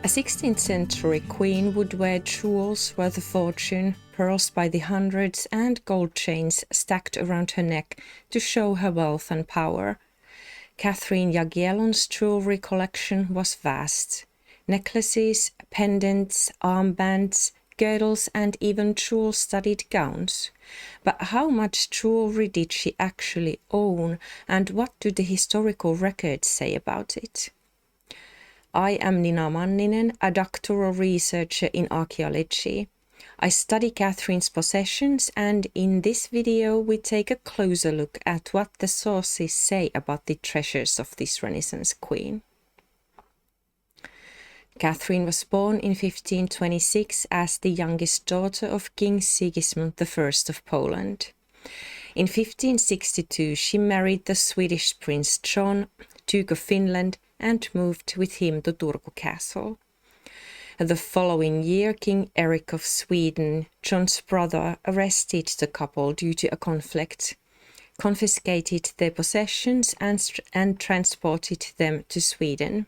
A 16th century queen would wear jewels worth a fortune, pearls by the hundreds, and gold chains stacked around her neck to show her wealth and power. Catherine Jagiellon's jewelry collection was vast. Necklaces, pendants, armbands, girdles, and even jewel-studded gowns. But how much jewelry did she actually own, and what do the historical records say about it? I am Manninen, a doctoral researcher in archaeology. I study Catherine's possessions, and in this video we take a closer look at what the sources say about the treasures of this Renaissance queen. Catherine was born in 1526 as the youngest daughter of King Sigismund I of Poland. In 1562 she married the Swedish Prince John, Duke of Finland, and moved with him to Turku Castle. The following year, King Eric of Sweden, John's brother, arrested the couple due to a conflict, confiscated their possessions and transported them to Sweden.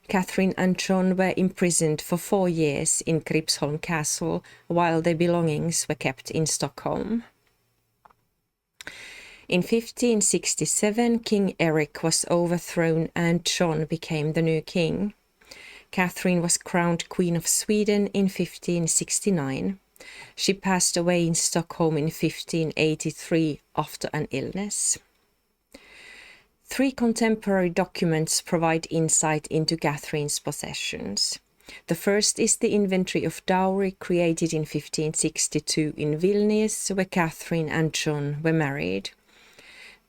Catherine and John were imprisoned for 4 years in Gripsholm Castle, while their belongings were kept in Stockholm. In 1567, King Eric was overthrown and John became the new king. Catherine was crowned Queen of Sweden in 1569. She passed away in Stockholm in 1583 after an illness. 3 contemporary documents provide insight into Catherine's possessions. The first is the Inventory of Dowry created in 1562 in Vilnius, where Catherine and John were married.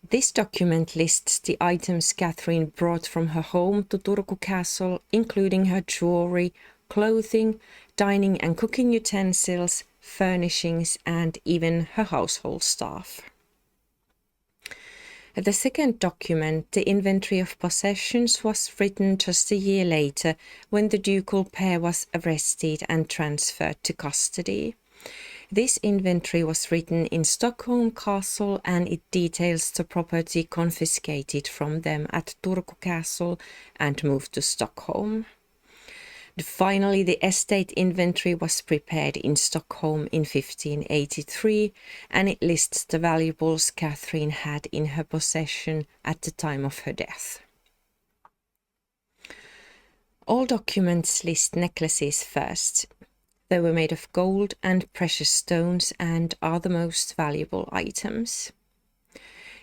This document lists the items Catherine brought from her home to Turku Castle, including her jewelry, clothing, dining and cooking utensils, furnishings, and even her household staff. The second document, the Inventory of Possessions, was written just a year later when the ducal pair was arrested and transferred to custody. This inventory was written in Stockholm Castle, and it details the property confiscated from them at Turku Castle and moved to Stockholm. Finally, the estate inventory was prepared in Stockholm in 1583, and it lists the valuables Catherine had in her possession at the time of her death. All documents list necklaces first. They were made of gold and precious stones and are the most valuable items.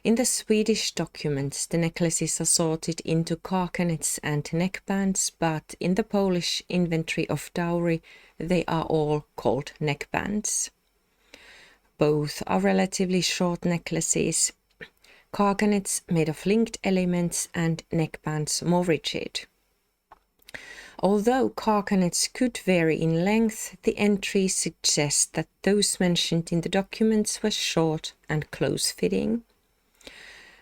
In the Swedish documents, the necklaces are sorted into carcanets and neckbands, but in the Polish Inventory of Dowry, they are all called neckbands. Both are relatively short necklaces, carcanets made of linked elements and neckbands more rigid. Although carcanets could vary in length, the entries suggest that those mentioned in the documents were short and close-fitting.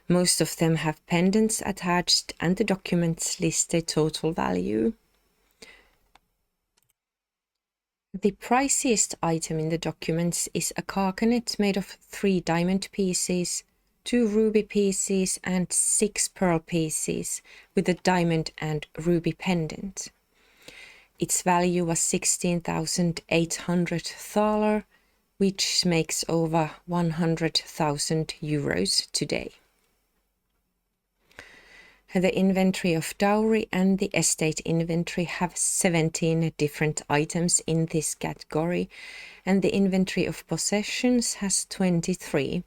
Most of them have pendants attached, and the documents list their total value. The priciest item in the documents is a carcanet made of 3 diamond pieces, 2 ruby pieces, and 6 pearl pieces, with a diamond and ruby pendant. Its value was 16,800 thaler, which makes over 100,000 euros today. The Inventory of Dowry and the Estate Inventory have 17 different items in this category, and the Inventory of Possessions has 23.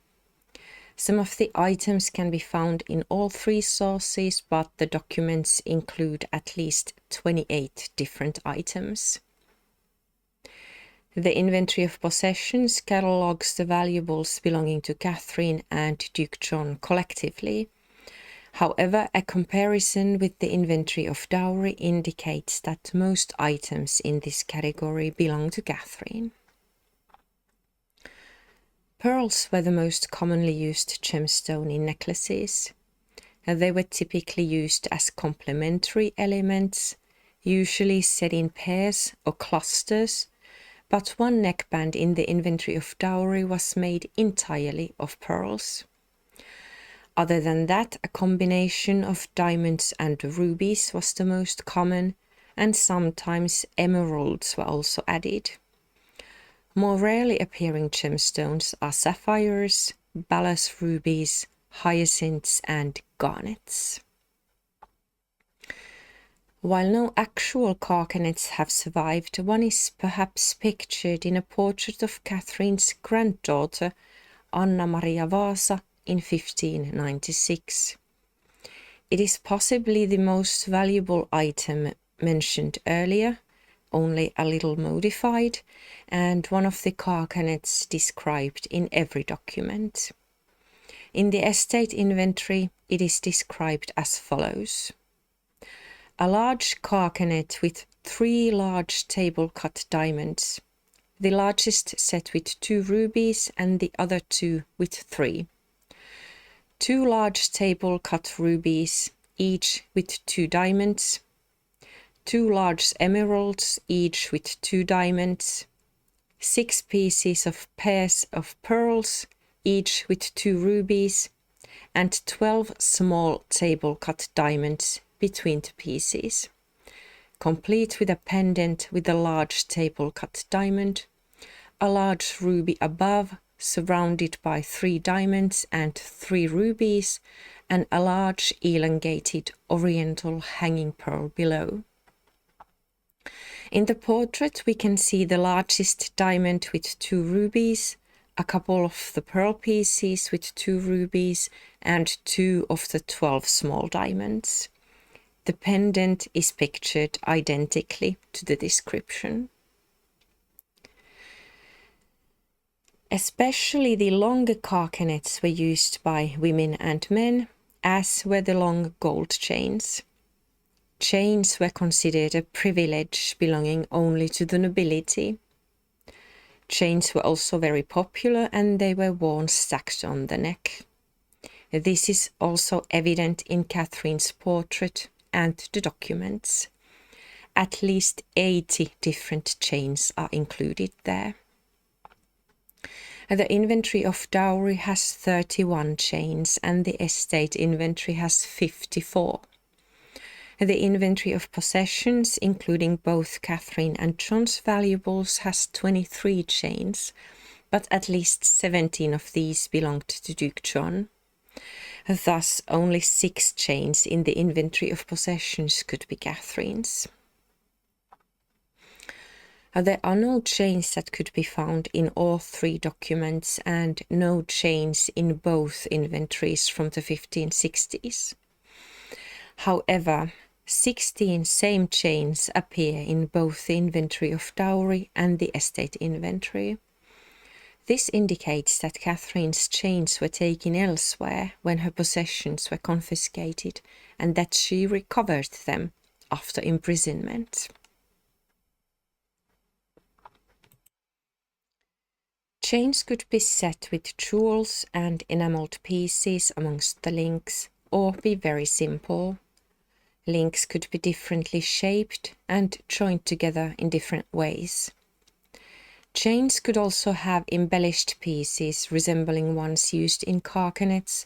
Some of the items can be found in all 3 sources, but the documents include at least 28 different items. The Inventory of Possessions catalogues the valuables belonging to Catherine and Duke John collectively. However, a comparison with the Inventory of Dowry indicates that most items in this category belong to Catherine. Pearls were the most commonly used gemstone in necklaces. They were typically used as complementary elements, usually set in pairs or clusters, but one neckband in the Inventory of Dowry was made entirely of pearls. Other than that, a combination of diamonds and rubies was the most common, and sometimes emeralds were also added. More rarely appearing gemstones are sapphires, balas rubies, hyacinths, and garnets. While no actual carcanets have survived, one is perhaps pictured in a portrait of Catherine's granddaughter, Anna Maria Vasa, in 1596. It is possibly the most valuable item mentioned earlier, only a little modified, and one of the carcanets described in every document. In the estate inventory, it is described as follows. A large carcanet with 3 large table-cut diamonds, the largest set with 2 rubies and the other 2 with 3. 2 large table-cut rubies, each with 2 diamonds. 2 large emeralds, each with 2 diamonds. 6 pieces of pairs of pearls, each with 2 rubies, and 12 small table-cut diamonds between the pieces, complete with a pendant with a large table-cut diamond, a large ruby above, surrounded by 3 diamonds and 3 rubies, and a large elongated oriental hanging pearl below. In the portrait, we can see the largest diamond with 2 rubies, a couple of the pearl pieces with 2 rubies, and 2 of the 12 small diamonds. The pendant is pictured identically to the description. Especially the longer carcanets were used by women and men, as were the long gold chains. Chains were considered a privilege belonging only to the nobility. Chains were also very popular and they were worn stacked on the neck. This is also evident in Catherine's portrait and the documents. At least 80 different chains are included there. The inventory of dowry has 31 chains and the estate inventory has 54. The inventory of possessions, including both Catherine and John's valuables, has 23 chains, but at least 17 of these belonged to Duke John. Thus, only 6 chains in the inventory of possessions could be Catherine's. There are no chains that could be found in all 3 documents and no chains in both inventories from the 1560s. However, 16 same chains appear in both the inventory of dowry and the estate inventory. This indicates that Catherine's chains were taken elsewhere when her possessions were confiscated and that she recovered them after imprisonment. Chains could be set with jewels and enamelled pieces amongst the links, or be very simple. Links could be differently shaped and joined together in different ways. Chains could also have embellished pieces resembling ones used in carcanets,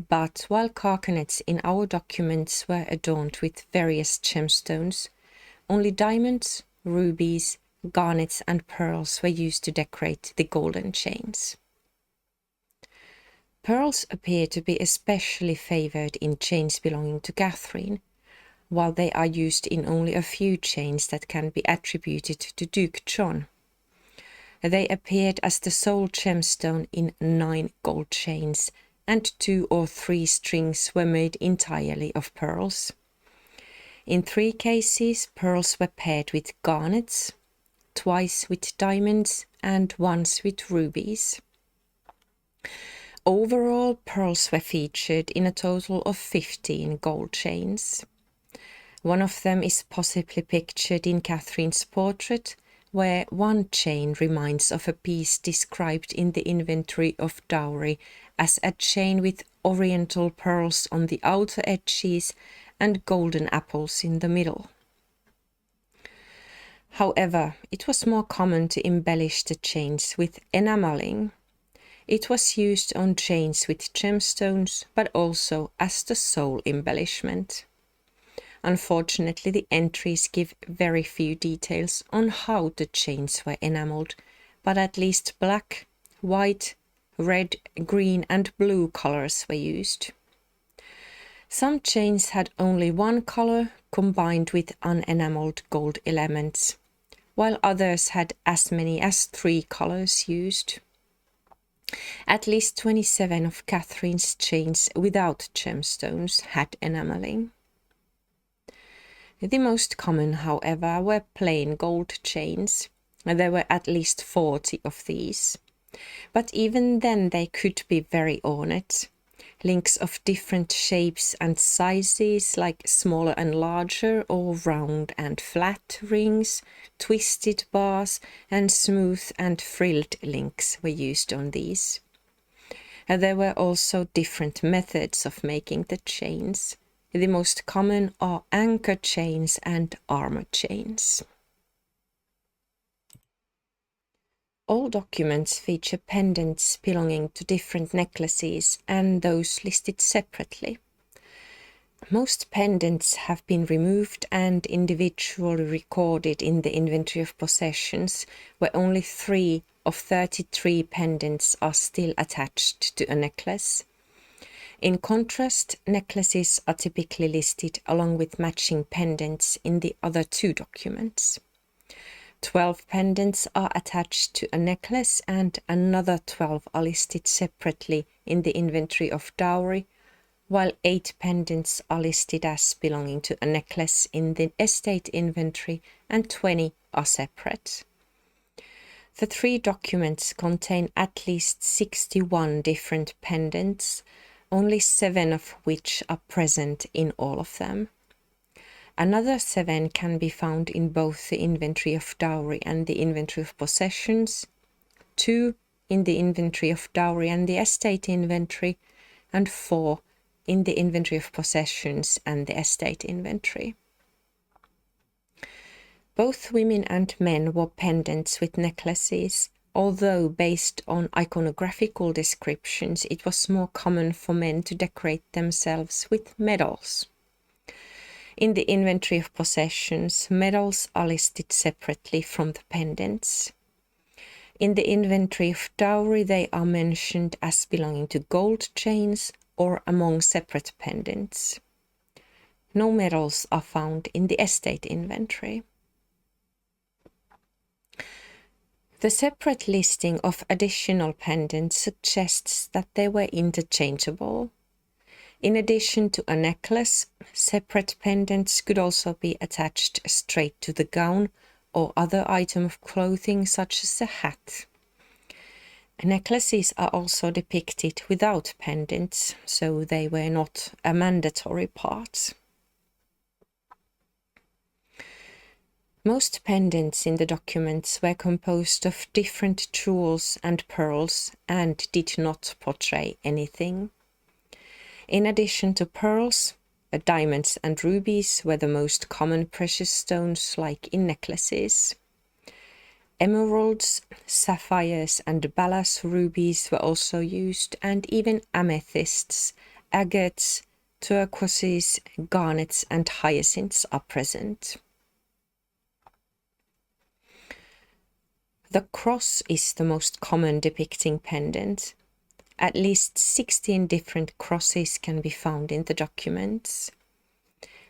but while carcanets in our documents were adorned with various gemstones, only diamonds, rubies, garnets and pearls were used to decorate the golden chains. Pearls appear to be especially favoured in chains belonging to Catherine, while they are used in only a few chains that can be attributed to Duke John. They appeared as the sole gemstone in 9 gold chains, and 2 or 3 strings were made entirely of pearls. In 3 cases, pearls were paired with garnets, twice with diamonds, and once with rubies. Overall, pearls were featured in a total of 15 gold chains. One of them is possibly pictured in Catherine's portrait, where one chain reminds of a piece described in the inventory of dowry as a chain with oriental pearls on the outer edges and golden apples in the middle. However, it was more common to embellish the chains with enamelling. It was used on chains with gemstones, but also as the sole embellishment. Unfortunately, the entries give very few details on how the chains were enamelled, but at least black, white, red, green and blue colours were used. Some chains had only one colour combined with unenamelled gold elements, while others had as many as 3 colours used. At least 27 of Catherine's chains without gemstones had enamelling. The most common, however, were plain gold chains. There were at least 40 of these. But even then they could be very ornate. Links of different shapes and sizes, like smaller and larger or round and flat rings, twisted bars and smooth and frilled links were used on these. There were also different methods of making the chains. The most common are anchor chains and armor chains. All documents feature pendants belonging to different necklaces and those listed separately. Most pendants have been removed and individually recorded in the inventory of possessions, where only 3 of 33 pendants are still attached to a necklace. In contrast, necklaces are typically listed along with matching pendants in the other 2 documents. 12 pendants are attached to a necklace and another 12 are listed separately in the inventory of dowry, while 8 pendants are listed as belonging to a necklace in the estate inventory and 20 are separate. The 3 documents contain at least 61 different pendants, only 7 of which are present in all of them. Another 7 can be found in both the inventory of dowry and the inventory of possessions, 2 in the inventory of dowry and the estate inventory, and 4 in the inventory of possessions and the estate inventory. Both women and men wore pendants with necklaces, although based on iconographical descriptions it was more common for men to decorate themselves with medals. In the inventory of possessions, medals are listed separately from the pendants. In the inventory of dowry, they are mentioned as belonging to gold chains or among separate pendants. No medals are found in the estate inventory. The separate listing of additional pendants suggests that they were interchangeable. In addition to a necklace, separate pendants could also be attached straight to the gown or other item of clothing such as a hat. Necklaces are also depicted without pendants, so they were not a mandatory part. Most pendants in the documents were composed of different jewels and pearls and did not portray anything. In addition to pearls, diamonds and rubies were the most common precious stones, like in necklaces. Emeralds, sapphires and balas rubies were also used, and even amethysts, agates, turquoises, garnets and hyacinths are present. The cross is the most common depicting pendant. At least 16 different crosses can be found in the documents.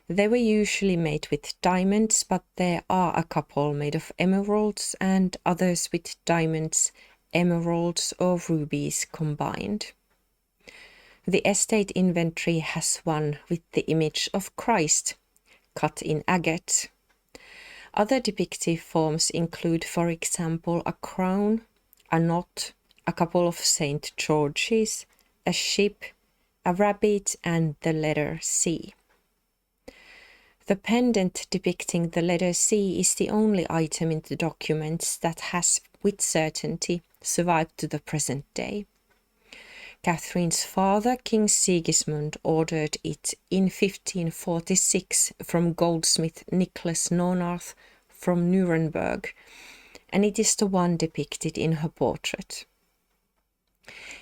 They were usually made with diamonds, but there are a couple made of emeralds and others with diamonds, emeralds or rubies combined. The estate inventory has one with the image of Christ, cut in agate. Other depictive forms include, for example, a crown, a knot, a couple of St. George's, a ship, a rabbit and the letter C. The pendant depicting the letter C is the only item in the documents that has with certainty survived to the present day. Catherine's father, King Sigismund, ordered it in 1546 from goldsmith Nicholas Nonarth from Nuremberg, and it is the one depicted in her portrait.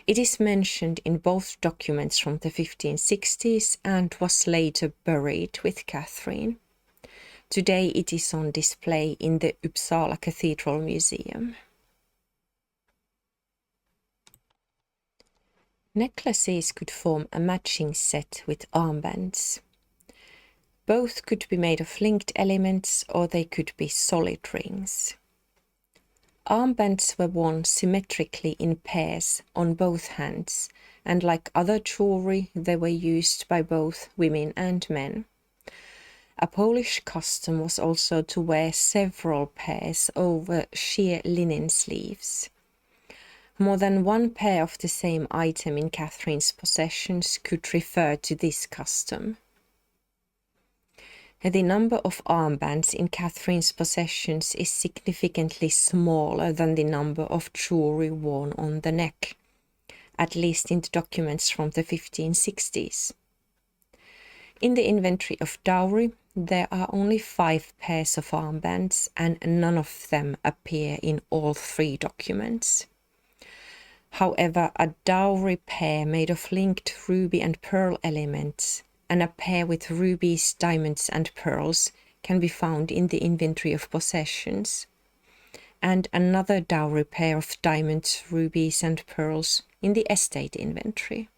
It is mentioned in both documents from the 1560s and was later buried with Catherine. Today it is on display in the Uppsala Cathedral Museum. Necklaces could form a matching set with armbands. Both could be made of linked elements or they could be solid rings. Armbands were worn symmetrically in pairs on both hands, and like other jewelry, they were used by both women and men. A Polish custom was also to wear several pairs over sheer linen sleeves. More than one pair of the same item in Catherine's possessions could refer to this custom. The number of armbands in Catherine's possessions is significantly smaller than the number of jewelry worn on the neck, at least in the documents from the 1560s. In the inventory of dowry, there are only 5 pairs of armbands, and none of them appear in all 3 documents. However, a dowry pair made of linked ruby and pearl elements and a pair with rubies, diamonds and pearls can be found in the inventory of possessions, and another dowry pair of diamonds, rubies and pearls in the estate inventory.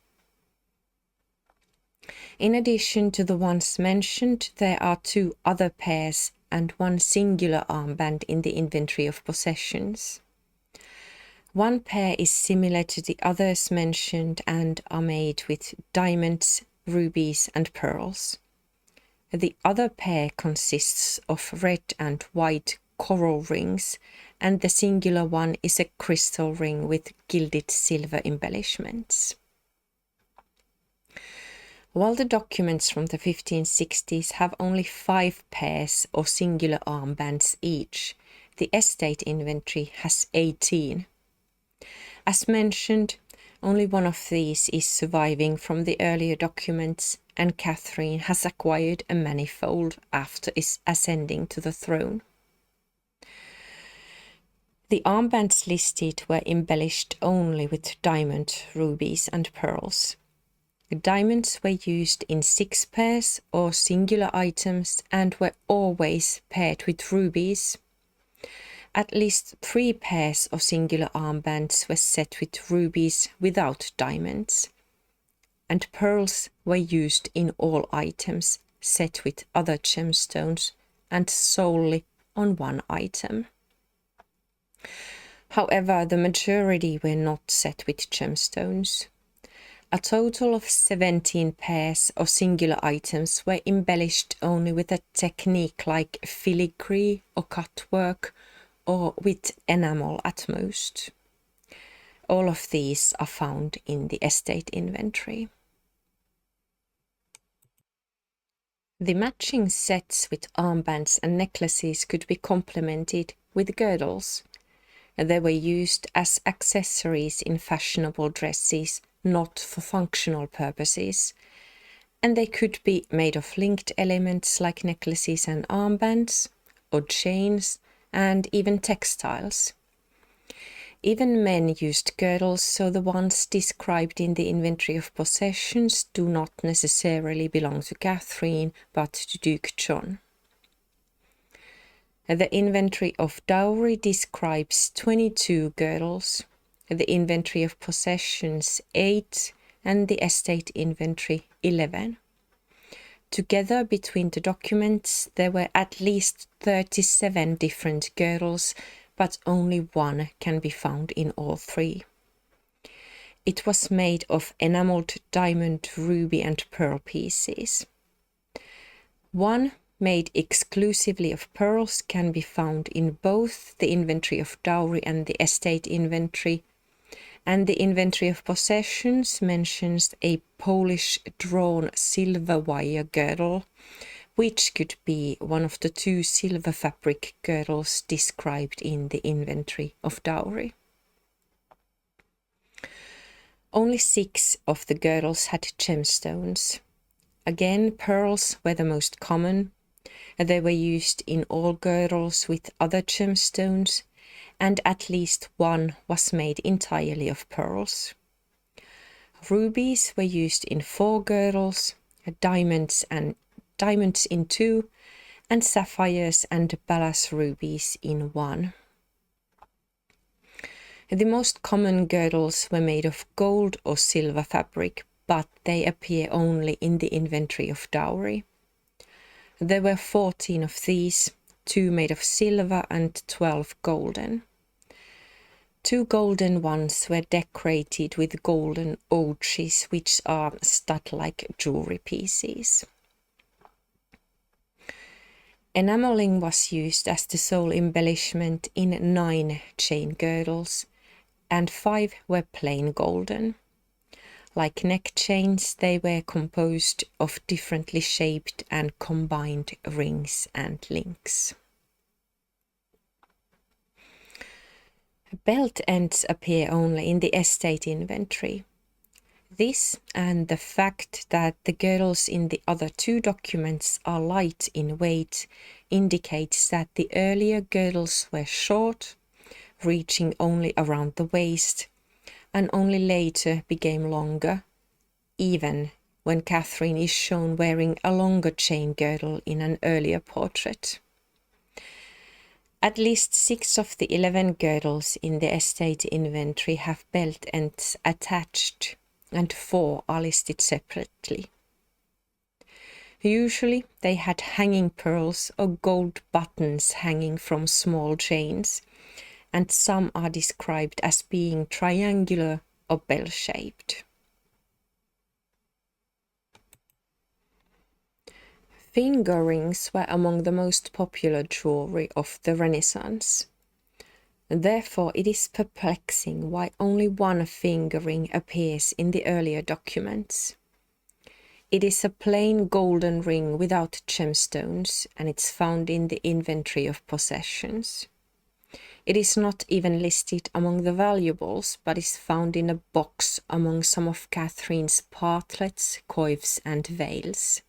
In addition to the ones mentioned, there are 2 other pairs and 1 singular armband in the inventory of possessions. One pair is similar to the others mentioned and are made with diamonds, rubies and pearls. The other pair consists of red and white coral rings, and the singular one is a crystal ring with gilded silver embellishments. While the documents from the 1560s have only 5 pairs or singular armbands each, the estate inventory has 18. As mentioned, only one of these is surviving from the earlier documents, and Catherine has acquired a manifold after ascending to the throne. The armbands listed were embellished only with diamond, rubies and pearls. The diamonds were used in 6 pairs or singular items and were always paired with rubies. At least 3 pairs of singular armbands were set with rubies without diamonds, and pearls were used in all items set with other gemstones and solely on one item. However, the majority were not set with gemstones. A total of 17 pairs of singular items were embellished only with a technique like filigree or cutwork, or with enamel at most. All of these are found in the estate inventory. The matching sets with armbands and necklaces could be complemented with girdles. They were used as accessories in fashionable dresses, not for functional purposes, and they could be made of linked elements like necklaces and armbands, or chains, and even textiles. Even men used girdles, so the ones described in the inventory of possessions do not necessarily belong to Catherine, but to Duke John. The inventory of dowry describes 22 girdles, the inventory of possessions 8, and the estate inventory 11. Together, between the documents, there were at least 37 different girdles, but only one can be found in all 3. It was made of enameled diamond, ruby and pearl pieces. One made exclusively of pearls can be found in both the inventory of dowry and the estate inventory, and the inventory of possessions mentions a Polish drawn silver wire girdle, which could be one of the 2 silver fabric girdles described in the inventory of dowry. Only 6 of the girdles had gemstones. Again, pearls were the most common. They were used in all girdles with other gemstones, and at least one was made entirely of pearls. Rubies were used in 4 girdles, diamonds in 2, and sapphires and balas rubies in 1. The most common girdles were made of gold or silver fabric, but they appear only in the inventory of dowry. There were 14 of these, 2 made of silver and 12 golden. 2 golden ones were decorated with golden ouches, which are stud-like jewelry pieces. Enameling was used as the sole embellishment in 9 chain girdles, and 5 were plain golden. Like neck chains, they were composed of differently shaped and combined rings and links. Belt ends appear only in the estate inventory. This and the fact that the girdles in the other 2 documents are light in weight indicates that the earlier girdles were short, reaching only around the waist, and only later became longer, even when Catherine is shown wearing a longer chain girdle in an earlier portrait. At least 6 of the 11 girdles in the estate inventory have belt ends attached, and 4 are listed separately. Usually they had hanging pearls or gold buttons hanging from small chains, and some are described as being triangular or bell-shaped. Finger rings were among the most popular jewelry of the Renaissance. Therefore, it is perplexing why only 1 finger ring appears in the earlier documents. It is a plain golden ring without gemstones, and it's found in the inventory of possessions. It is not even listed among the valuables, but is found in a box among some of Catherine's partlets, coifs, and veils.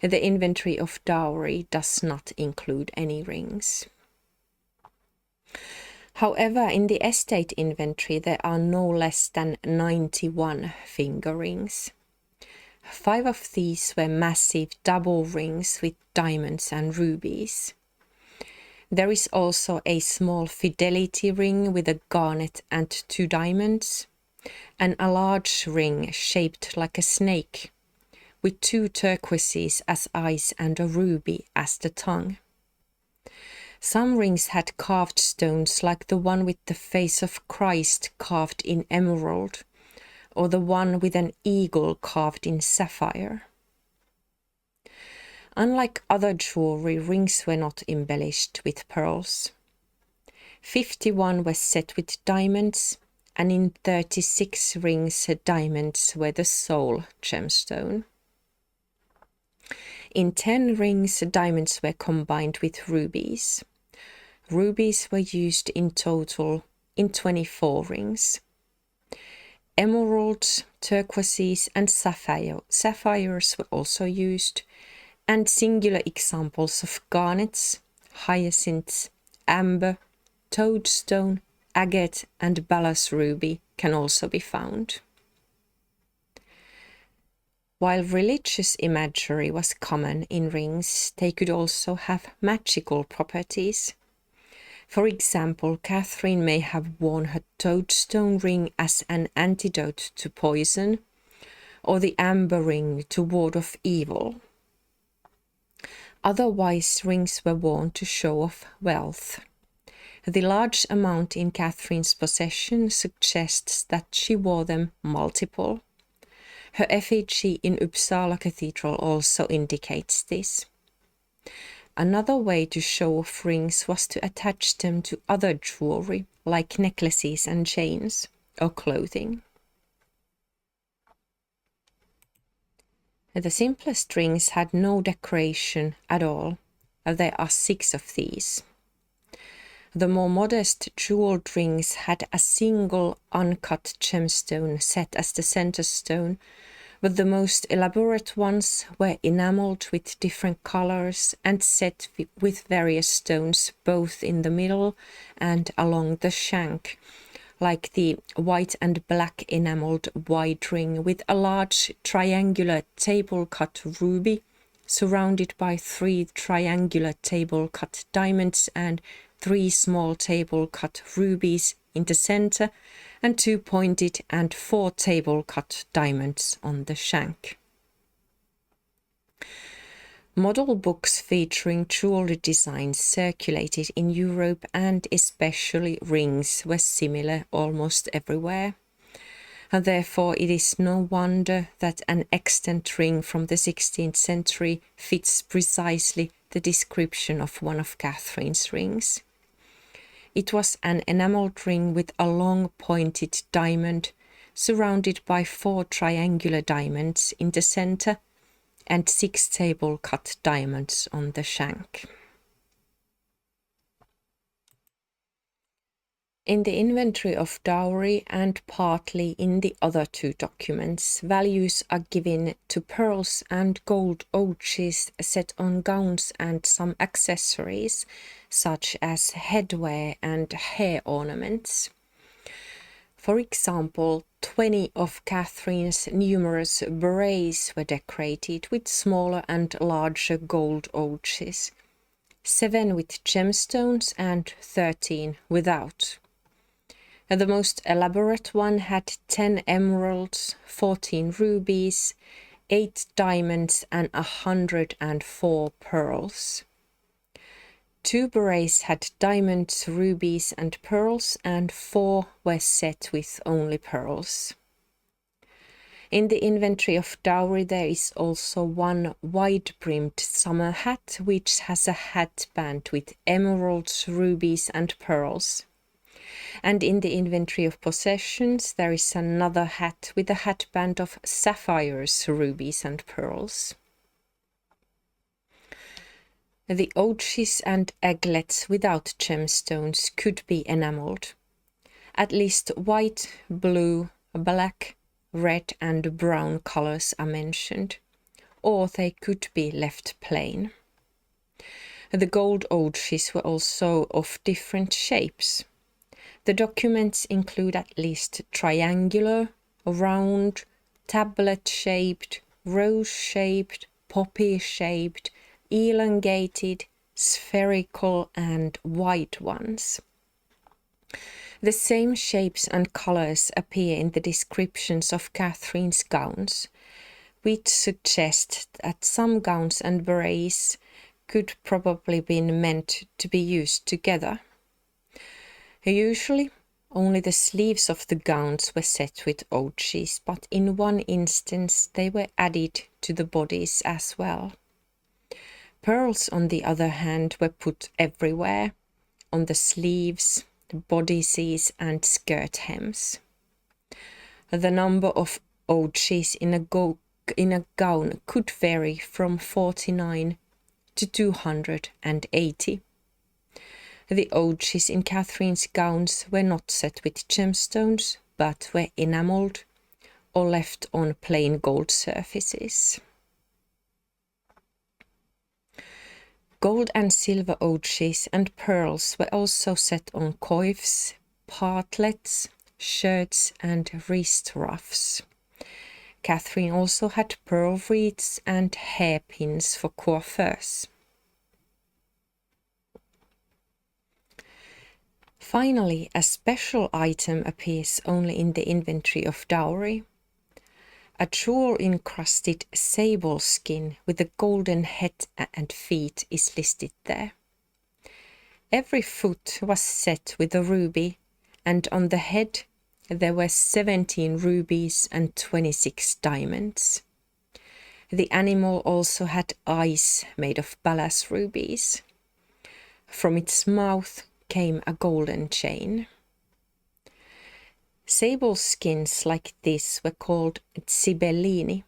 The inventory of dowry does not include any rings. However, in the estate inventory there are no less than 91 finger rings. 5 of these were massive double rings with diamonds and rubies. There is also a small fidelity ring with a garnet and 2 diamonds, and a large ring shaped like a snake, with 2 turquoises as eyes and a ruby as the tongue. Some rings had carved stones like the one with the face of Christ carved in emerald, or the one with an eagle carved in sapphire. Unlike other jewelry, rings were not embellished with pearls. 51 were set with diamonds, and in 36 rings diamonds were the sole gemstone. In 10 rings, diamonds were combined with rubies. Rubies were used in total in 24 rings. Emeralds, turquoises, and sapphires were also used, and singular examples of garnets, hyacinths, amber, toadstone, agate, and balas ruby can also be found. While religious imagery was common in rings, they could also have magical properties. For example, Catherine may have worn her toadstone ring as an antidote to poison, or the amber ring to ward off evil. Otherwise, rings were worn to show off wealth. The large amount in Catherine's possession suggests that she wore them multiple. Her effigy in Uppsala Cathedral also indicates this. Another way to show off rings was to attach them to other jewelry, like necklaces and chains, or clothing. The simplest rings had no decoration at all. There are 6 of these. The more modest jeweled rings had a single uncut gemstone set as the center stone, but the most elaborate ones were enameled with different colors and set with various stones both in the middle and along the shank, like the white and black enameled wide ring with a large triangular table-cut ruby surrounded by 3 triangular table-cut diamonds and 3 small table-cut rubies in the center, and 2 pointed and 4 table-cut diamonds on the shank. Model books featuring jewelry designs circulated in Europe, and especially rings were similar almost everywhere. And therefore it is no wonder that an extant ring from the 16th century fits precisely the description of one of Catherine's rings. It was an enameled ring with a long pointed diamond surrounded by 4 triangular diamonds in the center and 6 table-cut diamonds on the shank. In the inventory of dowry and partly in the other 2 documents, values are given to pearls and gold ogrges set on gowns and some accessories, such as headwear and hair ornaments. For example, 20 of Catherine's numerous berets were decorated with smaller and larger gold ogrges, 7 with gemstones and 13 without. And the most elaborate one had 10 emeralds, 14 rubies, 8 diamonds and 104 pearls. 2 berets had diamonds, rubies and pearls, and 4 were set with only pearls. In the inventory of dowry there is also 1 wide-brimmed summer hat, which has a hatband with emeralds, rubies and pearls. And in the inventory of possessions there is another hat with a hatband of sapphires, rubies and pearls. The ogrges and eglets without gemstones could be enameled. At least white, blue, black, red and brown colors are mentioned, or they could be left plain. The gold ogrges were also of different shapes. The documents include at least triangular, round, tablet-shaped, rose-shaped, poppy-shaped, elongated, spherical and white ones. The same shapes and colors appear in the descriptions of Catherine's gowns, which suggest that some gowns and berets could probably been meant to be used together. Usually, only the sleeves of the gowns were set with ogrges, but in one instance they were added to the bodies as well. Pearls, on the other hand, were put everywhere, on the sleeves, bodices and skirt hems. The number of ogrges in a gown could vary from 49 to 280. The ogrges in Catherine's gowns were not set with gemstones, but were enameled or left on plain gold surfaces. Gold and silver ogrges and pearls were also set on coifs, partlets, shirts and wrist ruffs. Catherine also had pearl wreaths and hairpins for coiffeurs. Finally, a special item appears only in the inventory of dowry. A jewel-encrusted sable skin with a golden head and feet is listed there. Every foot was set with a ruby, and on the head there were 17 rubies and 26 diamonds. The animal also had eyes made of balas rubies. From its mouth came a golden chain. Sable skins like this were called zibellini.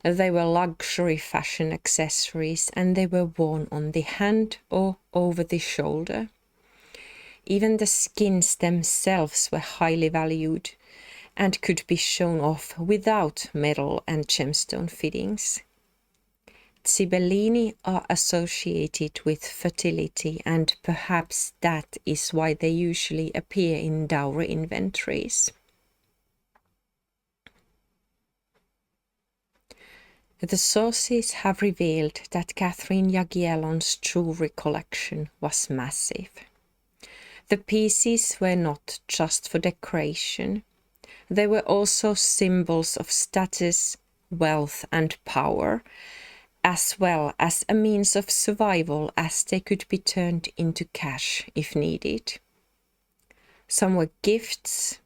They were luxury fashion accessories and they were worn on the hand or over the shoulder. Even the skins themselves were highly valued, and could be shown off without metal and gemstone fittings. Zibellini are associated with fertility, and perhaps that is why they usually appear in dowry inventories. The sources have revealed that Catherine Jagiellon's jewelry collection was massive. The pieces were not just for decoration. They were also symbols of status, wealth, and power, as well as a means of survival, as they could be turned into cash if needed. Some were gifts,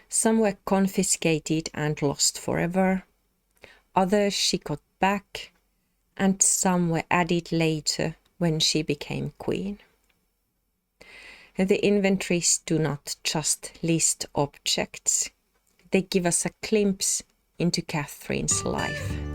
some were confiscated and lost forever, others she got back, and some were added later when she became queen. The inventories do not just list objects, they give us a glimpse into Catherine's life.